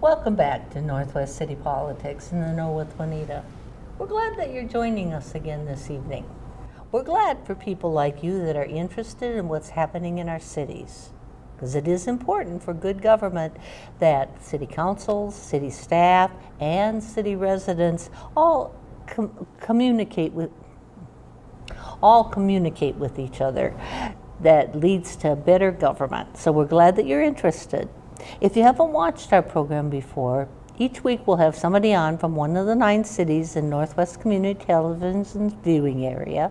Welcome back to Northwest City Politics in the Know with Juanita. We're glad that you're joining us again this evening. We're glad for people like you that are interested in what's happening in our cities, because it is important for good government that city councils, city staff, and city residents all communicate with each other. That leads to better government. So we're glad that you're interested. If you haven't watched our program before, each week we'll have somebody on from one of the 9 cities in Northwest Community Television's viewing area,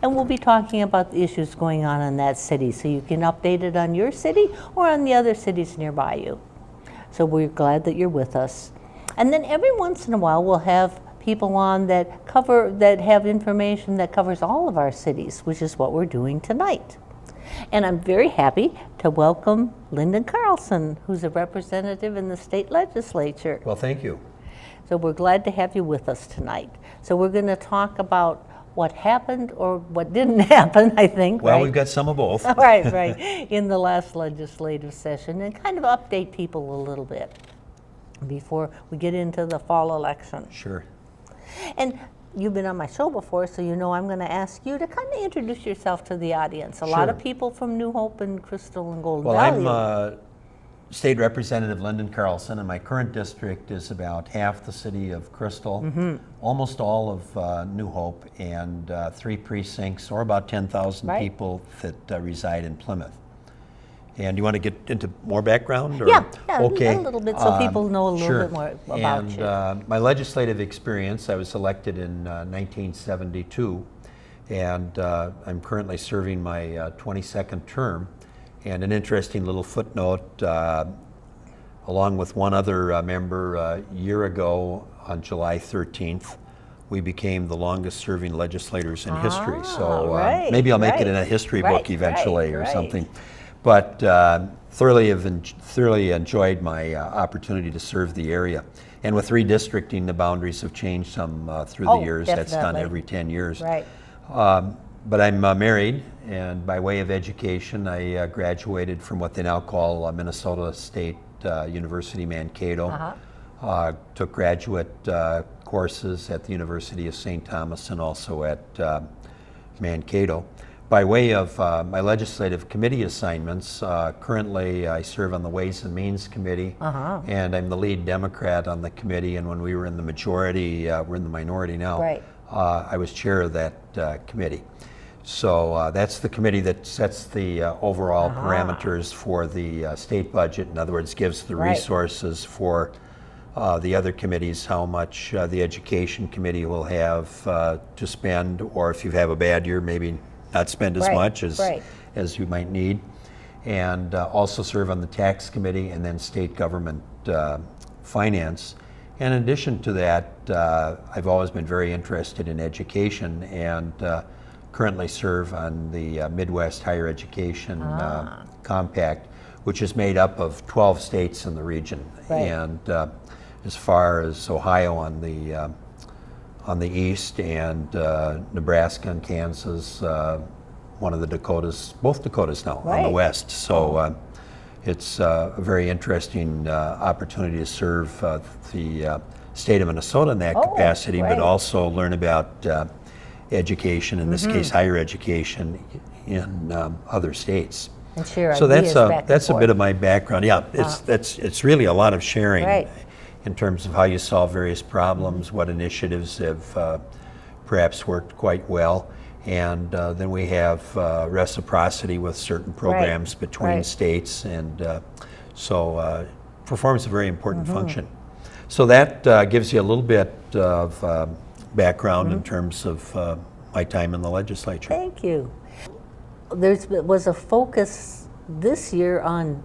and we'll be talking about the issues going on in that city so you can update it on your city or on the other cities nearby you. So we're glad that you're with us. And then every once in a while we'll have people on that have information that covers all of our cities, which is what we're doing tonight. And I'm very happy to welcome Lyndon Carlson, who's a representative in the state legislature. Well, thank you. So we're glad to have you with us tonight. So we're going to talk about what happened or what didn't happen, I think. Well, right? We've got some of both. right, in the last legislative session, and kind of update people a little bit before we get into the fall election. Sure. And you've been on my show before, so you know I'm going to ask you to kind of introduce yourself to the audience. A lot of people from New Hope and Crystal and Golden Valley. Well, I'm State Representative Lyndon Carlson, and my current district is about half the city of Crystal, almost all of New Hope, and 3 precincts, or about 10,000 people that reside in Plymouth. And you want to get into more background? Or? Yeah, okay. A little bit so people know a little bit more about and, you. My legislative experience, I was elected in 1972, and I'm currently serving my 22nd term. And an interesting little footnote, along with one other member, a year ago on July 13th, we became the longest serving legislators in history. So maybe I'll make it in a history book eventually or something. But thoroughly enjoyed my opportunity to serve the area. And with redistricting, the boundaries have changed some through the years. Definitely. That's done every 10 years. Right. But I'm married, and by way of education, I graduated from what they now call Minnesota State University Mankato. Took graduate courses at the University of St. Thomas and also at Mankato. By way of my legislative committee assignments, currently I serve on the Ways and Means Committee, and I'm the lead Democrat on the committee, and when we were in the majority, we're in the minority now, I was chair of that committee. So that's the committee that sets the overall parameters for the state budget. In other words, gives the resources for the other committees, how much the education committee will have to spend, or if you have a bad year, maybe not spend as much as you might need, and also serve on the tax committee and then state government finance. And in addition to that, I've always been very interested in education and currently serve on the Midwest Higher Education Compact, which is made up of 12 states in the region, and as far as Ohio on the east, and Nebraska and Kansas, one of the Dakotas, both Dakotas now on the west. So it's a very interesting opportunity to serve the state of Minnesota in that capacity, but also learn about education, in this case higher education in other states. And share so ideas that's a bit of my background. Yeah, it's really a lot of sharing. In terms of how you solve various problems, what initiatives have perhaps worked quite well, and then we have reciprocity with certain programs between states, and so performs a very important function. So that gives you a little bit of background in terms of my time in the legislature. Thank you. There was a focus this year on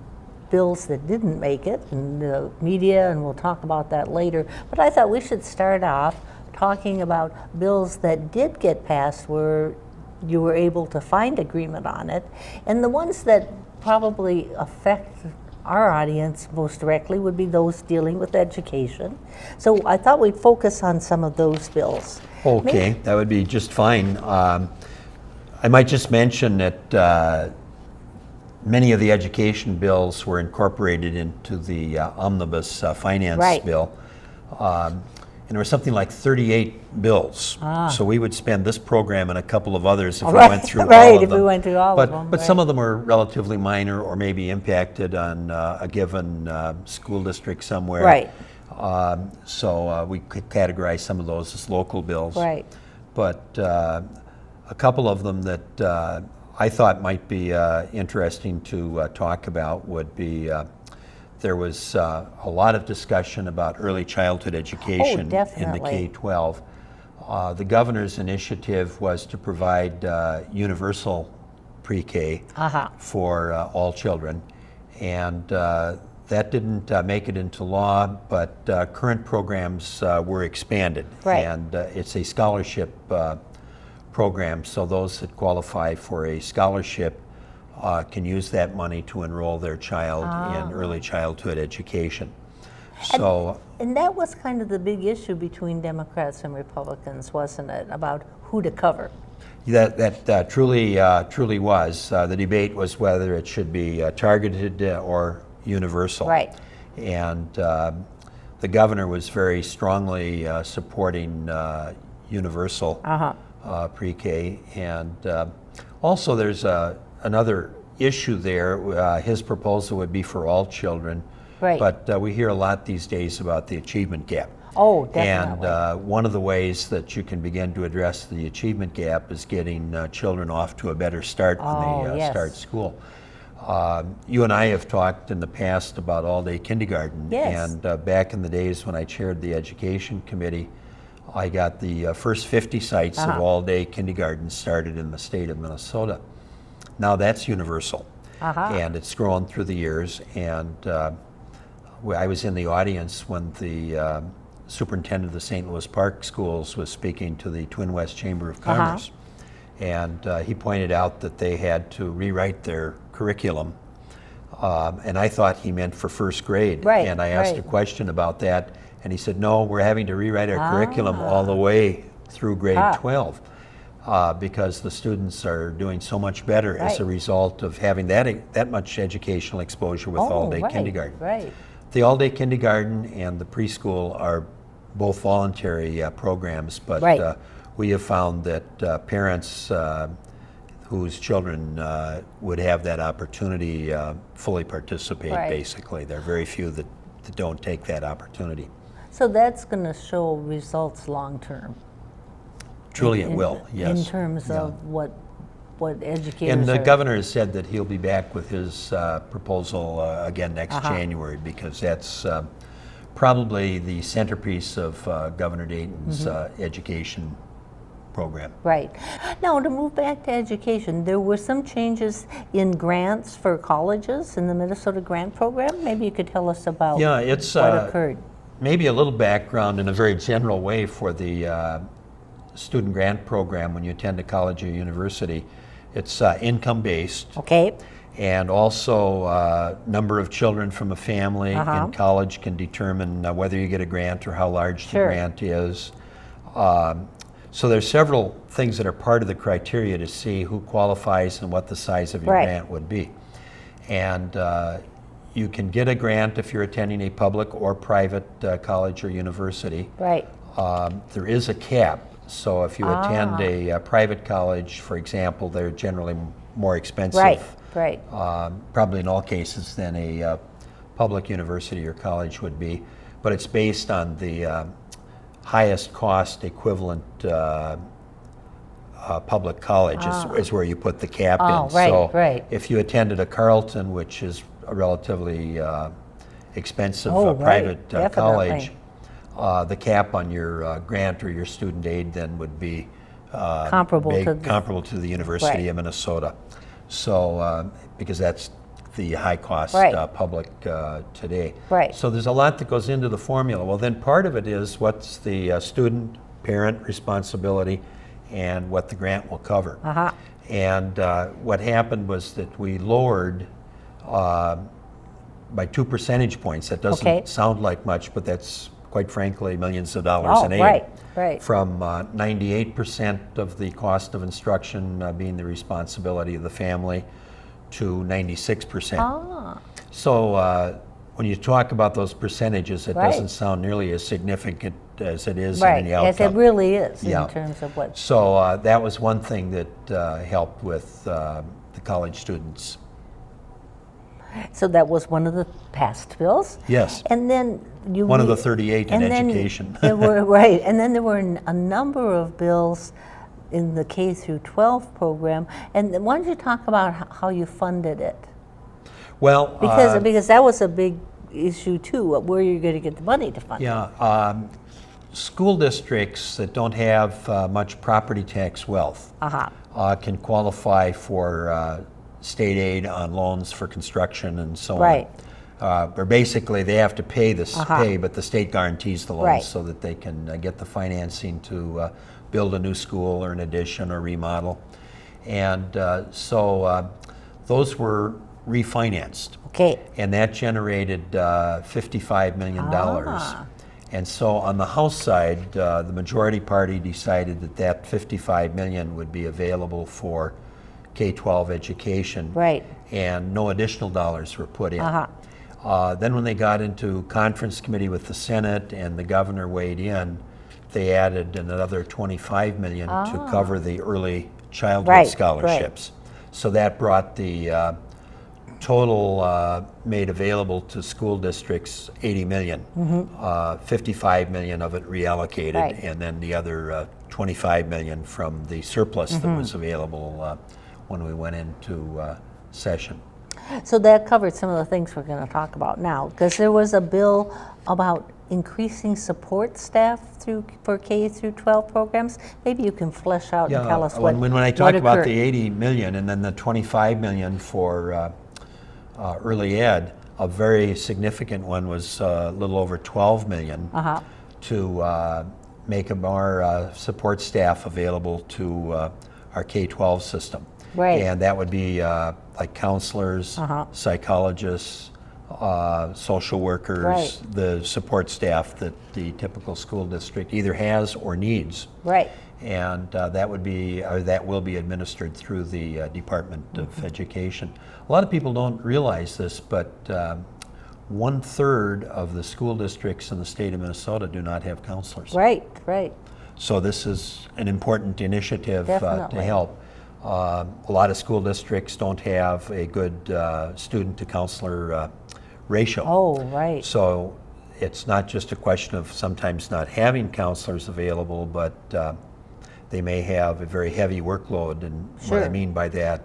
bills that didn't make it in the media, and we'll talk about that later. But I thought we should start off talking about bills that did get passed where you were able to find agreement on it, and the ones that probably affect our audience most directly would be those dealing with education. So I thought we'd focus on some of those bills. Okay, that would be just fine. I might just mention that many of the education bills were incorporated into the omnibus finance Right. bill. And there was something like 38 bills. So we would spend this program and a couple of others if we Right, went through all right, of if them. we went through all but, of them, But right. some of them were relatively minor or maybe impacted on a given school district somewhere. Right. So we could categorize some of those as local bills. Right. But a couple of them that I thought might be interesting to talk about would be there was a lot of discussion about early childhood education in the definitely. K-12. The governor's initiative was to provide universal pre-K for all children, and that didn't make it into law, but current programs were expanded, Right. and it's a scholarship program, so those that qualify for a scholarship can use that money to enroll their child in early childhood education. So, And that was kind of the big issue between Democrats and Republicans, wasn't it, about who to cover? that truly was. The debate was whether it should be targeted or universal. Right. And the governor was very strongly supporting universal pre-K. And also there's another issue there. His proposal would be for all children. Right. But we hear a lot these days about the achievement gap. Oh, definitely. And one of the ways that you can begin to address the achievement gap is getting children off to a better start when they yes. start school. You and I have talked in the past about all-day kindergarten. Yes. And back in the days when I chaired the education committee, I got the first 50 sites of all-day kindergarten started in the state of Minnesota. Now that's universal. And it's grown through the years. And I was in the audience when the superintendent of the St. Louis Park Schools was speaking to the Twin West Chamber of Commerce. And he pointed out that they had to rewrite their curriculum. And I thought he meant for first grade. Right, and I asked right. a question about that, and he said, no, we're having to rewrite our curriculum all the way through grade 12. Because the students are doing so much better as a Right. result of having that much educational exposure with all-day right, kindergarten. Right. The all-day kindergarten and the preschool are both voluntary programs, but Right. we have found that parents whose children would have that opportunity fully participate, Right. basically. There are very few that don't take that opportunity. So that's going to show results long term. Truly it will, yes. In terms of what educators And the are. governor has said that he'll be back with his proposal again next January, because that's probably the centerpiece of Governor Dayton's education program. Right. Now, to move back to education, there were some changes in grants for colleges in the Minnesota grant program. Maybe you could tell us about Yeah, it's what occurred. maybe a little background in a very general way for the student grant program when you attend a college or university. It's income-based. Okay. And also, number of children from a family in college can determine whether you get a grant or how large the grant is. So there's several things that are part of the criteria to see who qualifies and what the size of your grant would be. And you can get a grant if you're attending a public or private college or university. Right. There is a cap. So if you attend a private college, for example, they're generally more expensive. Right. Probably in all cases than a public university or college would be, but it's based on the highest cost equivalent public college is where you put the cap in. Right, so right. if you attended a Carleton, which is a relatively expensive right, private definitely. college, the cap on your grant or your student aid then would be Comparable to the University of Minnesota. So, because that's the high cost public today. Right. So there's a lot that goes into the formula. Well, then part of it is what's the student parent responsibility and what the grant will cover. And what happened was that we lowered by 2 percentage points. That doesn't sound like much, but that's quite frankly millions of dollars in aid. Right. From 98% of the cost of instruction being the responsibility of the family to 96%. Ah, So when you talk about those percentages, it Right. doesn't sound nearly as significant as it is right, in the as outcome. it really is Yeah. in terms of what. So that was one thing that helped with the college students. So that was one of the past bills. Yes. And then you. One of the 38 in and then education. There were, right, and then there were a number of bills in the K through 12 program. And then why don't you talk about how you funded it? Well, Because that was a big issue too, where you're going to get the money to fund it. yeah, school districts that don't have much property tax wealth can qualify for state aid on loans for construction and so Right. on. Or basically, they have to pay pay, but the state guarantees the loans Right. so that they can get the financing to build a new school or an addition or remodel. And so those were refinanced. Okay. And that generated $55 million. And so on the House side, the majority party decided that $55 million would be available for K-12 education. Right. And no additional dollars were put in. Then when they got into conference committee with the Senate and the governor weighed in, they added another $25 million to cover the early childhood Right, scholarships. So that brought the total made available to school districts $80 million. 55 million of it reallocated, Right. and then the other 25 million from the surplus that was available when we went into session. So that covered some of the things we're going to talk about now, because there was a bill about increasing support staff for K through 12 programs. Maybe you can flesh out and tell us what when I talk about occurred. the 80 million and then the 25 million for early ed, a very significant one was a little over 12 million to make a more support staff available to our K-12 system. Right. And that would be like counselors, psychologists, social workers, Right. the support staff that the typical school district either has or needs. Right. And that will be administered through the Department of Education. A lot of people don't realize this, but 1/3 of the school districts in the state of Minnesota do not have counselors. Right, right. So this is an important initiative to Definitely. help. A lot of school districts don't have a good student to counselor ratio. Oh, right. So it's not just a question of sometimes not having counselors available, but they may have a very heavy workload. And what I Sure. mean by that,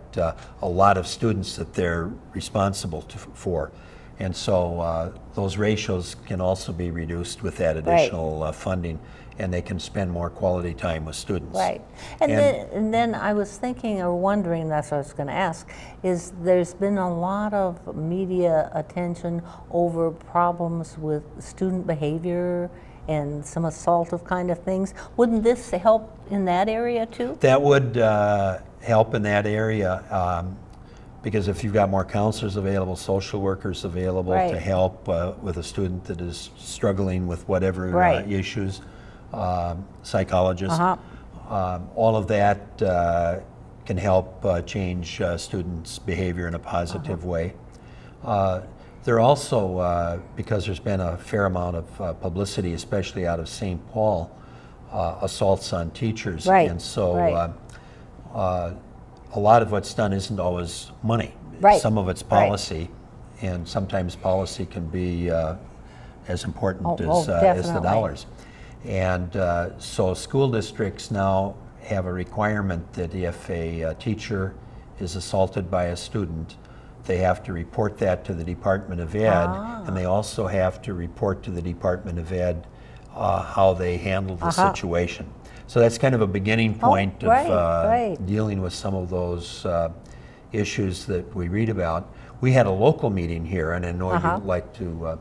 a lot of students that they're responsible for. And so those ratios can also be reduced with that additional funding, and they can spend more quality time with students. Right. And then I was thinking or wondering, that's what I was going to ask, is there's been a lot of media attention over problems with student behavior and some assaultive kind of things. Wouldn't this help in that area too? That would help in that area because if you've got more counselors available, social workers available Right. to help with a student that is struggling with whatever Right. issues, psychologists, all of that can help change students' behavior in a positive way. There also, because there's been a fair amount of publicity, especially out of St. Paul, assaults on teachers. Right, And so right. a lot of what's done isn't always money. Right, Some of it's right. policy, and sometimes policy can be as important Oh, as the definitely. dollars. And so school districts now have a requirement that if a teacher is assaulted by a student, they have to report that to the Department of Ed, and they also have to report to the Department of Ed how they handled the situation. So that's kind of a beginning point right, of right. dealing with some of those issues that we read about. We had a local meeting here, and I know you'd like to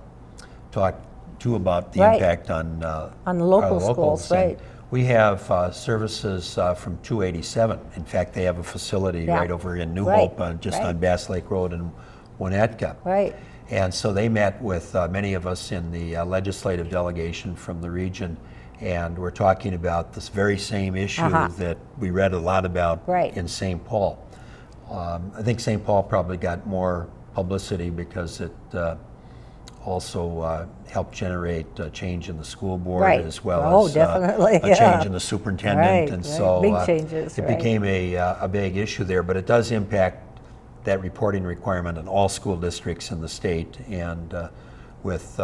talk too about the Right. impact on the our local locals. schools, And right. we have services from 287. In fact, they have a facility Yeah. right over in New Right, Hope, just right. on Bass Lake Road in Winnetka. Right. And so they met with many of us in the legislative delegation from the region, and we're talking about this very same issue that we read a lot about Right. in St. Paul. I think St. Paul probably got more publicity because it also helped generate a change in the school board Right. as well as definitely. a change in the superintendent. And so Big changes, it became a big issue there, but it does impact that reporting requirement in all school districts in the state. And with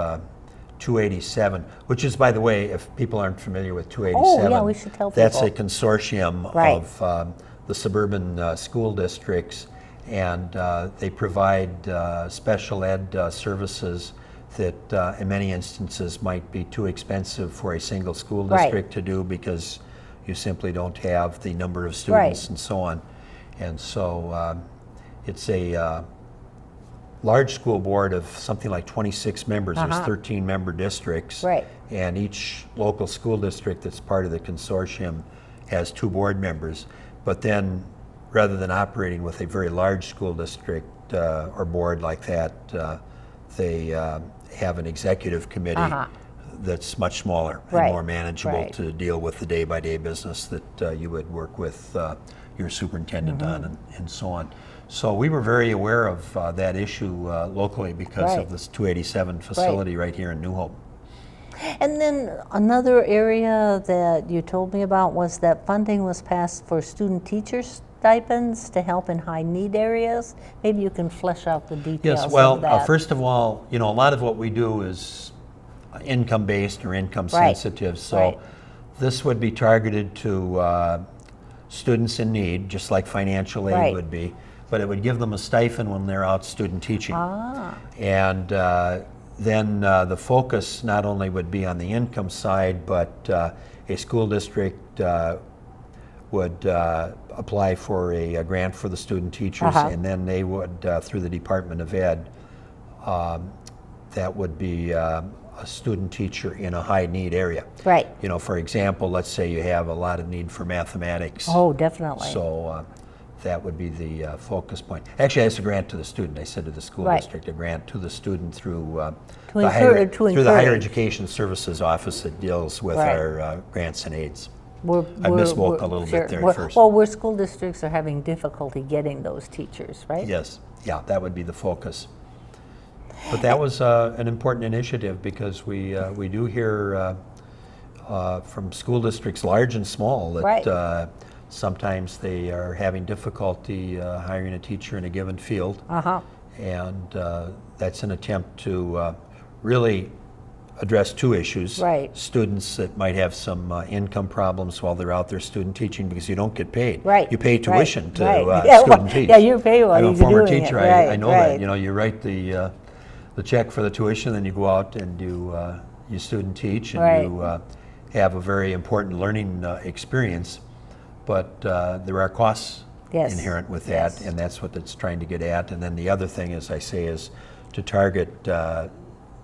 287, which is, by the way, if people aren't familiar with 287, yeah, we should tell that's a people. consortium Right. of the suburban school districts, and they provide special ed services that in many instances might be too expensive for a single school Right. district to do because you simply don't have the number of students Right. and so on. And so it's a large school board of something like 26 members. There's 13 member districts. Right. And each local school district that's part of the consortium has 2 board members. But then, rather than operating with a very large school district or board like that, they have an executive committee that's much smaller Right. and more manageable Right. to deal with the day-by-day business that you would work with your superintendent on and so on. So we were very aware of that issue locally because Right. of this 287 facility right here in New Hope. And then another area that you told me about was that funding was passed for student teacher stipends to help in high need areas. Maybe you can flesh out the details Yes, well, of that. first of all, a lot of what we do is income-based or income Right. sensitive. So Right. this would be targeted to students in need, just like financial aid Right. would be. But it would give them a stipend when they're out student teaching. And then the focus not only would be on the income side, but a school district would apply for a grant for the student teachers, and then they would, through the Department of Ed, that would be a student teacher in a high need area. Right. For example, let's say you have a lot of need for mathematics. Oh, definitely. So that would be the focus point. Actually, it's a grant to the student. I said to the school Right. district, a grant to the student through To the higher, encourage- to through the Higher encourage. Education Services Office that deals with Right. our grants and aids. I We're- misspoke we're- a little sure. bit there We're- at first. Well, where school districts are having difficulty getting those teachers, right? Yes, yeah, that would be the focus. But that was an important initiative because we do hear from school districts, large and small, that Right. sometimes they are having difficulty hiring a teacher in a given field. And that's an attempt to really address 2 issues. Right. Students that might have some income problems while they're out there student teaching because you don't get paid. Right. You pay tuition to Right. student well, teach. Yeah, you pay while I'm a you're former doing teacher. it. Right, I know right. that. You write the check for the tuition, then you go out and you student teach, and Right. you have a very important learning experience. But there are costs Yes. inherent with that, Yes. and that's what it's trying to get at. And then the other thing, as I say, is to target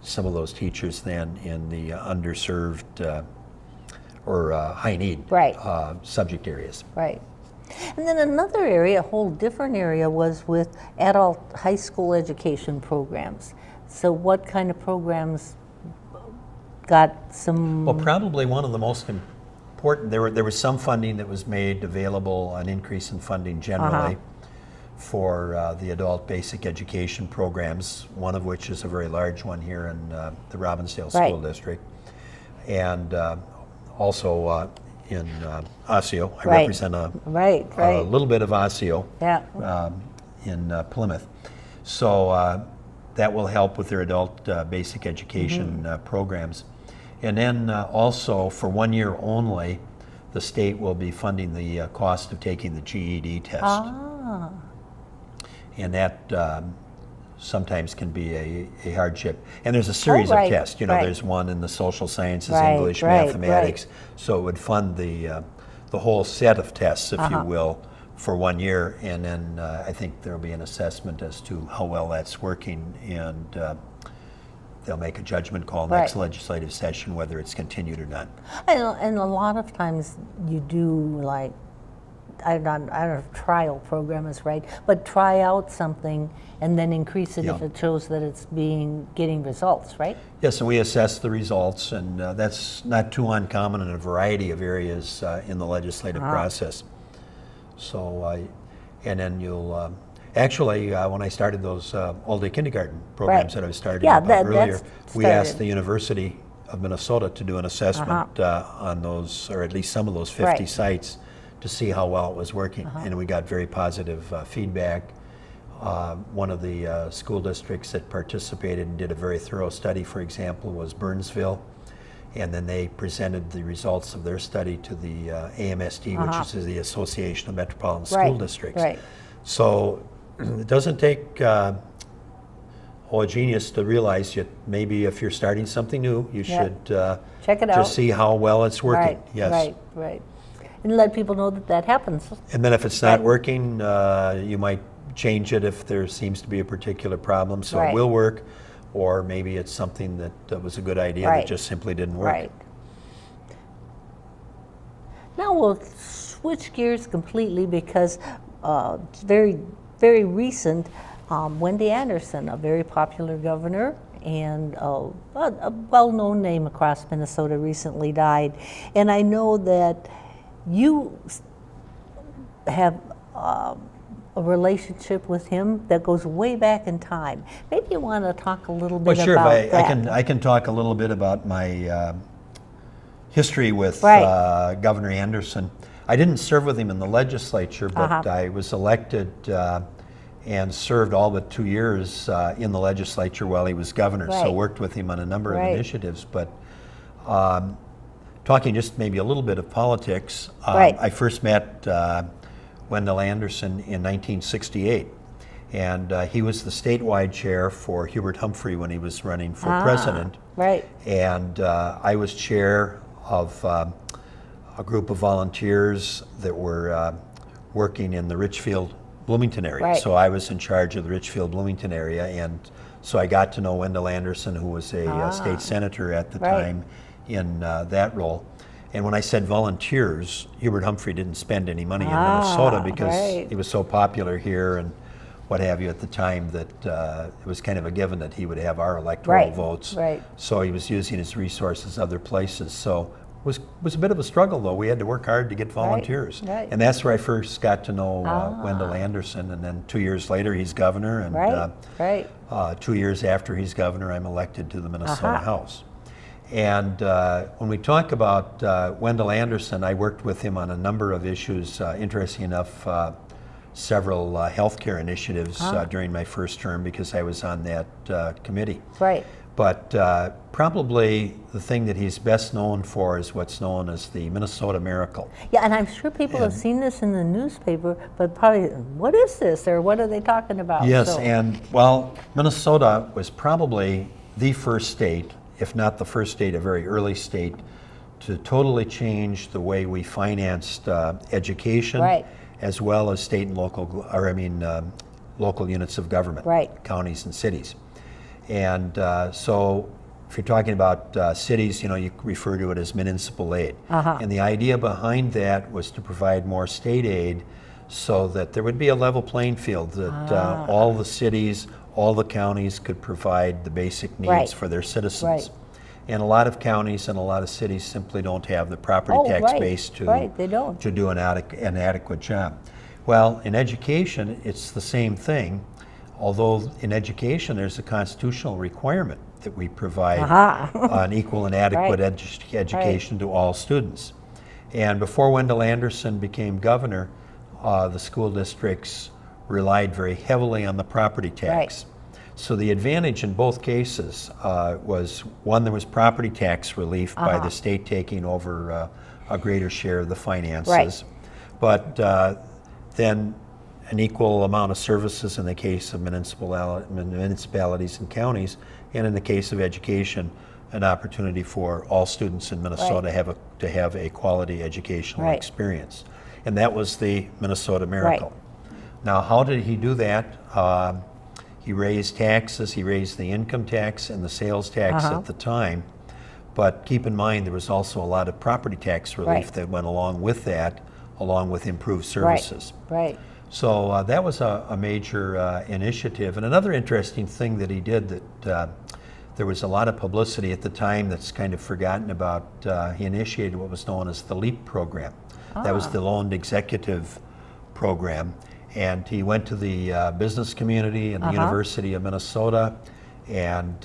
some of those teachers then in the underserved or high need Right. subject areas. Right. And then another area, a whole different area, was with adult high school education programs. So what kind of programs got some... Well, probably one of the most important, there was some funding that was made available, an increase in funding generally for the adult basic education programs, one of which is a very large one here in the Robbinsdale School Right. District. And also in Osseo. I Right. represent a Right, right. little bit of Osseo Yeah. in Plymouth. So that will help with their adult basic education programs. And then also, for 1 year only, the state will be funding the cost of taking the GED test. And that sometimes can be a hardship. And there's a series right, of tests. right. There's one in the social sciences, Right, English, right, mathematics. So it would fund the whole set of tests, if you will, for 1 year. And then I think there'll be an assessment as to how well that's working, and they'll make a judgment call next Right. legislative session whether it's continued or not. And a lot of times you do, like, I don't know if trial program is right, but try out something and then increase it if Yeah. it shows that it's getting results, right? Yes, and we assess the results, and that's not too uncommon in a variety of areas in the legislative process. So, and then you'll actually, when I started those all-day kindergarten programs that I was starting Yeah, about earlier, that's we asked started. the University of Minnesota to do an assessment on those, or at least some of those 50 Right. sites, to see how well it was working, and we got very positive feedback. One of the school districts that participated and did a very thorough study, for example, was Burnsville, and then they presented the results of their study to the AMSD, which is the Association of Metropolitan School Districts. Right. So it doesn't take a genius to realize that maybe if you're starting something new, you should Check it out. just see how well it's working. Right. Yes. Right. And let people know that that happens. And then if it's not working, you might change it if there seems to be a particular problem, so it will work, or maybe it's something that was a good idea that just simply didn't work. Right. Now we'll switch gears completely because very, very recent, Wendy Anderson, a very popular governor and a well-known name across Minnesota, recently died. And I know that you have a relationship with him that goes way back in time. Maybe you want to talk a little bit Sure, about but that. I can talk a little bit about my history with Governor Anderson. I didn't serve with him in the legislature, but I was elected and served all but 2 years in the legislature while he was governor, so worked with him on a number of initiatives. But talking just maybe a little bit of politics, I first met Wendell Anderson in 1968, and he was the statewide chair for Hubert Humphrey when he was running for president. And I was chair of a group of volunteers that were working in the Richfield Bloomington area. So I was in charge of the Richfield Bloomington area, and so I got to know Wendell Anderson, who was a state senator at the time, in that role. And when I said volunteers, Hubert Humphrey didn't spend any money in Minnesota because he was so popular here and what have you at the time that it was kind of a given that he would have our electoral votes. So he was using his resources other places. So it was a bit of a struggle, though. We had to work hard to get volunteers. And that's where I first got to know Wendell Anderson. And then 2 years later, he's governor. And 2 years after he's governor, I'm elected to the Minnesota House. And when we talk about Wendell Anderson, I worked with him on a number of issues. Interesting enough, several healthcare initiatives during my first term because I was on that committee. But probably the thing that he's best known for is what's known as the Minnesota Miracle. Yeah, and I'm sure people have seen this in the newspaper, but probably, what is this, or what are they talking about? Yes, and well, Minnesota was probably the first state, if not the first state, a very early state, to totally change the way we financed education, as well as state and local, local units of government, counties and cities. And so if you're talking about cities, you refer to it as municipal aid. And the idea behind that was to provide more state aid so that there would be a level playing field, that all the cities, all the counties could provide the basic needs for their citizens. And a lot of counties and a lot of cities simply don't have the property tax base to do an adequate job. Well, in education, it's the same thing. Although in education, there's a constitutional requirement that we provide an equal and adequate education to all students. And before Wendell Anderson became governor, the school districts relied very heavily on the property tax. So the advantage in both cases was, one, there was property tax relief by the state taking over a greater share of the finances. But then an equal amount of services in the case of municipalities and counties, and in the case of education, an opportunity for all students in Minnesota to have a quality educational experience. And that was the Minnesota Miracle. Now, how did he do that? He raised taxes, he raised the income tax and the sales tax at the time, but keep in mind there was also a lot of property tax relief that went along with that, along with improved services. So that was a major initiative. And another interesting thing that he did that there was a lot of publicity at the time that's kind of forgotten about, he initiated what was known as the LEAP program. That was the Loaned Executive Program. And he went to the business community and the University of Minnesota, and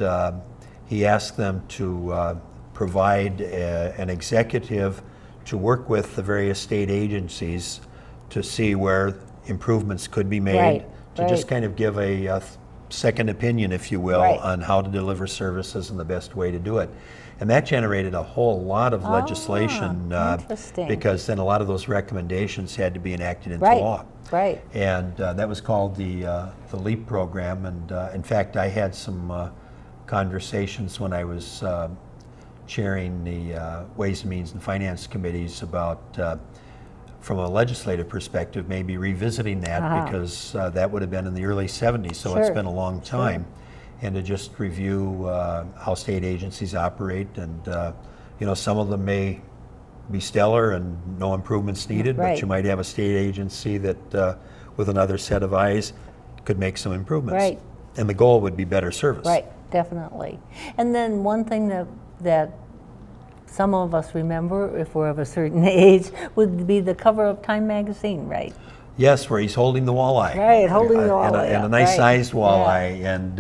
he asked them to provide an executive to work with the various state agencies to see where improvements could be made, to just kind of give a second opinion, if you will, on how to deliver services and the best way to do it. And that generated a whole lot of legislation because then a lot of those recommendations had to be enacted into law. Right. And that was called the LEAP program. And in fact, I had some conversations when I was chairing the Ways and Means and Finance committees about, from a legislative perspective, maybe revisiting that because that would have been in the early 70s, so it's been a long time. And to just review how state agencies operate, and you know, some of them may be stellar and no improvements needed, but you might have a state agency that with another set of eyes could make some improvements. And the goal would be better service. Definitely. And then one thing that some of us remember, if we're of a certain age, would be the cover of Time magazine, right? Yes, where he's holding the walleye. Holding the walleye. And a nice sized walleye. And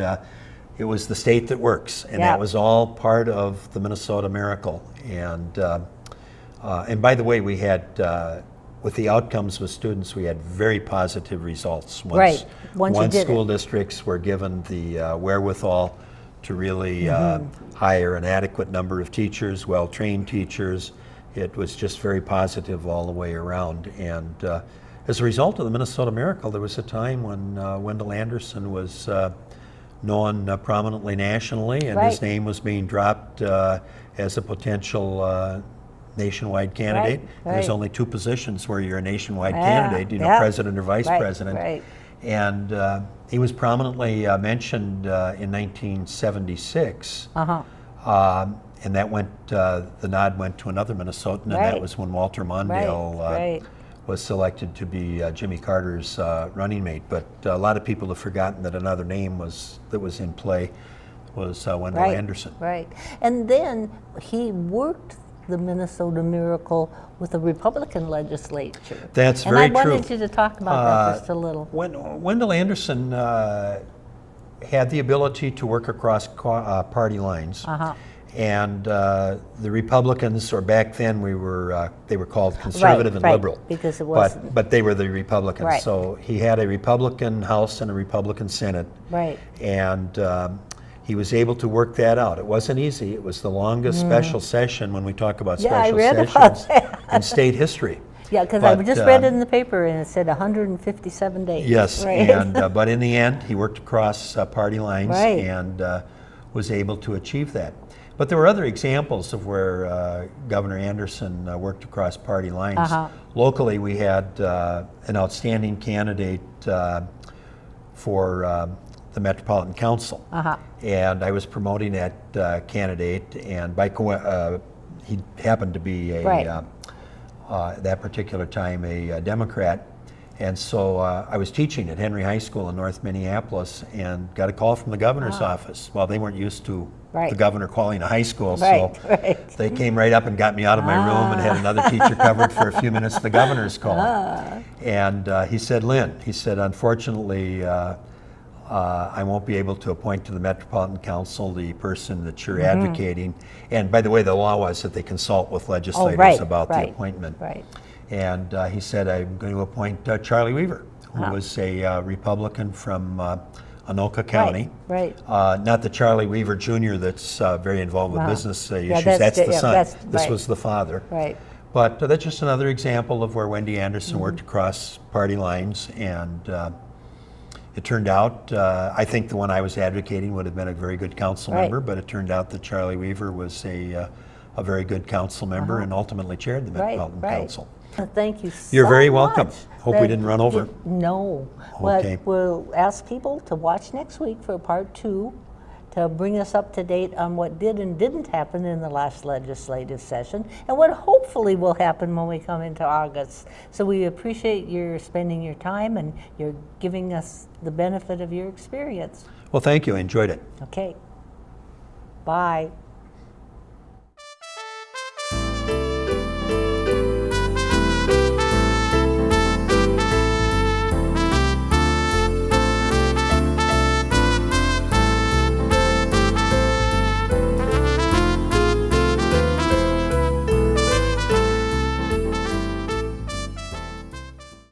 it was the state that works. And that was all part of the Minnesota miracle. And by the way, we had, with the outcomes with students, we had very positive results. Once school districts were given the wherewithal to really hire an adequate number of teachers, well-trained teachers. It was just very positive all the way around. And as a result of the Minnesota miracle, there was a time when Wendell Anderson was known prominently nationally, and his name was being dropped as a potential nationwide candidate. There's only two positions where you're a nationwide candidate, you know, president or vice president. And he was prominently mentioned in 1976, and that went, the nod went to another Minnesotan, and that was when Walter Mondale was selected to be Jimmy Carter's running mate. But a lot of people have forgotten that another name that was in play was Wendell Anderson. And then he worked the Minnesota miracle with the Republican legislature. That's very true. And I wanted you to talk about that just a little. Wendell Anderson had the ability to work across party lines. And the Republicans, or back then they were called conservative and liberal, because it was. But they were the Republicans. So he had a Republican House and a Republican Senate. And he was able to work that out. It wasn't easy. It was the longest special session, when we talk about special sessions, in state history. Because I just read it in the paper, and it said 157 days. Yes, and but in the end, he worked across party lines and was able to achieve that. But there were other examples of where Governor Anderson worked across party lines. Locally, we had an outstanding candidate for the Metropolitan Council, and I was promoting that candidate, and he happened to be at that particular time a Democrat, and so I was teaching at Henry High School in North Minneapolis, and got a call from the governor's office. Well, they weren't used to the governor calling a high school, so they came right up and got me out of my room and had another teacher covered for a few minutes. The governor's call, and he said, "Lynn," he said, "unfortunately, I won't be able to appoint to the Metropolitan Council the person that you're advocating." And by the way, the law was that they consult with legislators about the appointment. And he said, "I'm going to appoint Charlie Weaver, who was a Republican from Anoka County. Not the Charlie Weaver Jr. that's very involved with business issues. That's the son. This was the father. But that's just another example of where Wendy Anderson worked across party lines, and it turned out, I think the one I was advocating would have been a very good council member, but it turned out that Charlie Weaver was a very good council member and ultimately chaired the Metropolitan Council. Thank you so much. You're very welcome. Hope we didn't run over. No. Okay. But we'll ask people to watch next week for part 2 to bring us up to date on what did and didn't happen in the last legislative session, and what hopefully will happen when we come into August. So we appreciate your spending your time, and you're giving us the benefit of your experience. Well, thank you. I enjoyed it. Okay. Bye.